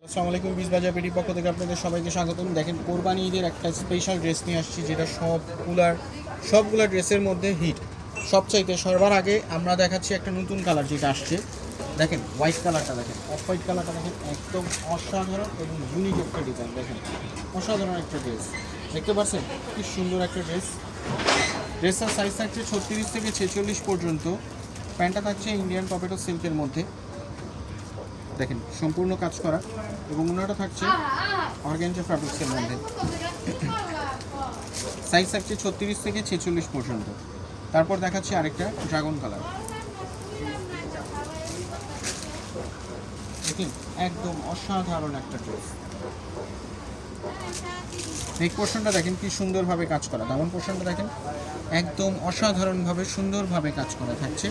আসসালামু আলাইকুম। বিশ বাজার পেটি পক্ষ থেকে আপনাদের সবাইকে স্বাগতম। দেখেন, কোরবানি ঈদের একটা স্পেশাল ড্রেস নিয়ে আসছি, যেটা সবগুলা ড্রেসের মধ্যে হিট। সবচাইতে সবার আগে আমরা দেখাচ্ছি একটা নতুন কালার যেটা আসছে। দেখেন হোয়াইট কালারটা, দেখেন অফ হোয়াইট কালারটা, দেখেন একদম অসাধারণ এবং ইউনিক একটা ডিজাইন। দেখেন অসাধারণ একটা ড্রেস, দেখতে পাচ্ছেন কি সুন্দর একটা ড্রেস। ড্রেসটার সাইজ থাকছে 36 থেকে 46 পর্যন্ত। প্যান্টটা থাকছে ইন্ডিয়ান টপেটো সিল্কের মধ্যে, দেখেন সম্পূর্ণ কাজ করা, এবং ওনাটা থাকছে অর্গানজা ফ্যাব্রিক্সের মধ্যে। সাইজ থাকছে 36 থেকে 46 পর্যন্ত। তারপর দেখাচ্ছি আরেকটা ড্রাগন কালার, দেখেন একদম অসাধারণ একটা ড্রেস। নেক পোর্শনটা দেখেন কি সুন্দরভাবে কাজ করা, দামন পোর্শনটা দেখেন একদম অসাধারণভাবে সুন্দরভাবে কাজ করা থাকছে।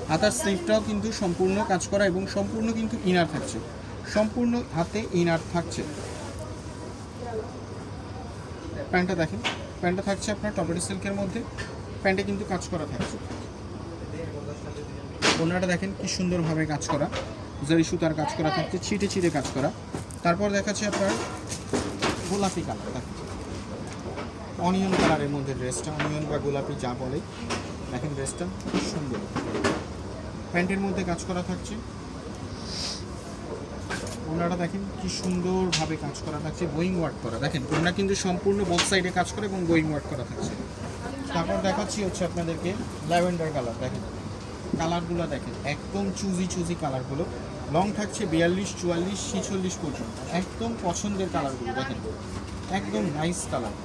হাতার স্লিভটাও কিন্তু সম্পূর্ণ কাজ করা এবং সম্পূর্ণ কিন্তু ইনার থাকছে, সম্পূর্ণ হাতে ইনার থাকছে। প্যান্টটা দেখেন, প্যান্টটা থাকছে আপনার টপেটো সিল্কের মধ্যে, প্যান্টে কিন্তু কাজ করা থাকছে। ওনাটা দেখেন কি সুন্দরভাবে কাজ করা, জারি সুতার কাজ করা থাকছে, ছিটে ছিটে কাজ করা। তারপর দেখাচ্ছে আপনার গোলাপি কালার, দেখেন অনিয়ন কালারের মধ্যে ড্রেসটা, অনিয়ন বা গোলাপি যা বলে। দেখেন ড্রেসটা খুব সুন্দর, প্যান্টের মধ্যে কাজ করা থাকছে। ওনারা দেখেন কি সুন্দরভাবে কাজ করা থাকছে, গোয়িং ওয়ার্ক করা। দেখেন ওনারা কিন্তু সম্পূর্ণ বোথ সাইডে কাজ করে এবং গোয়িং ওয়ার্ক করা থাকছে। তারপর দেখাচ্ছি হচ্ছে আপনাদেরকে ল্যাভেন্ডার কালার। দেখেন কালারগুলো দেখেন একদম চুজি কালারগুলো। লং থাকছে 42, 44, 46 পর্যন্ত। একদম পছন্দের কালারগুলো, দেখেন একদম নাইস কালার।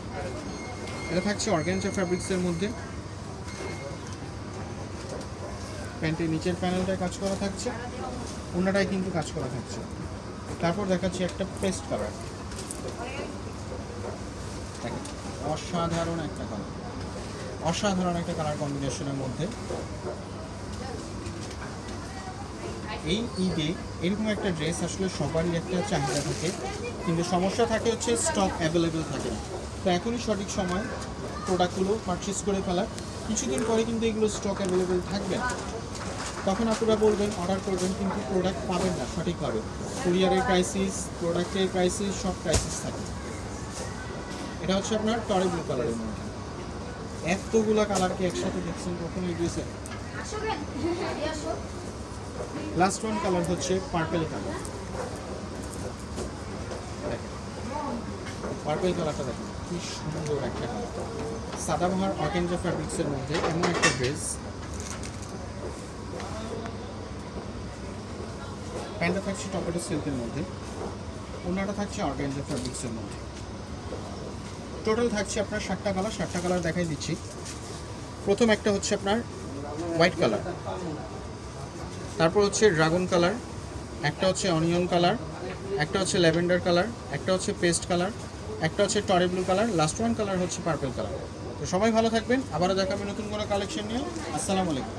এটা থাকছে অর্গানজা ফ্যাব্রিক্সের মধ্যে, প্যান্টের নিচের প্যানেলটায় কাজ করা থাকছে, ওনাটাই কিন্তু কাজ করা থাকছে। তারপর দেখাচ্ছি একটা পেস্ট কালার, দেখেন অসাধারণ একটা কালার, অসাধারণ একটা কালার কম্বিনেশনের মধ্যে। এই ঈদে এরকম একটা ড্রেস আসলে সবারই একটা চাহিদা থাকে, কিন্তু সমস্যা থাকে হচ্ছে স্টক অ্যাভেলেবেল থাকে না। তো এখনই সঠিক সময় প্রোডাক্টগুলো পারচেস করে ফেলার। কিছুদিন পরে কিন্তু এগুলো স্টক অ্যাভেলেবেল থাকবে না, তখন আপনারা বলবেন, অর্ডার করবেন, কিন্তু প্রোডাক্ট পাবেন না সঠিকভাবে। কুরিয়ারের ক্রাইসিস, প্রোডাক্টের ক্রাইসিস, সব ক্রাইসিস থাকে। এটা হচ্ছে আপনার টরে ব্লু কালারের মধ্যে। এতগুলো কালারকে একসাথে দেখছেন কখনো এই ড্রেসে। লাস্ট ওয়ান কালার হচ্ছে পার্পেল কালার, পার্পেল কালারটা দেখেন কি সুন্দর একটা কালার। সাদাবাহার অর্গানজা ফ্যাব্রিক্সের মধ্যে এমন একটা ড্রেস। প্যান্টটা থাকছে টপেটো সিল্কের মধ্যে, ওনাটা থাকছে অর্গানজা ফ্যাব্রিক্সের মধ্যে। টোটাল থাকছে আপনার 7টা কালার। 7টা কালার দেখাই দিচ্ছি। প্রথম একটা হচ্ছে আপনার হোয়াইট কালার, তারপর হচ্ছে ড্রাগন কালার, একটা হচ্ছে অনিয়ন কালার, একটা হচ্ছে ল্যাভেন্ডার কালার, একটা হচ্ছে পেস্ট কালার, একটা হচ্ছে টরে blue colour, last one colour হচ্ছে পার্পল কালার। তো সবাই ভালো থাকবেন, আবারও দেখাবে নতুন কোনো কালেকশন নিয়ে। আসসালামু আলাইকুম।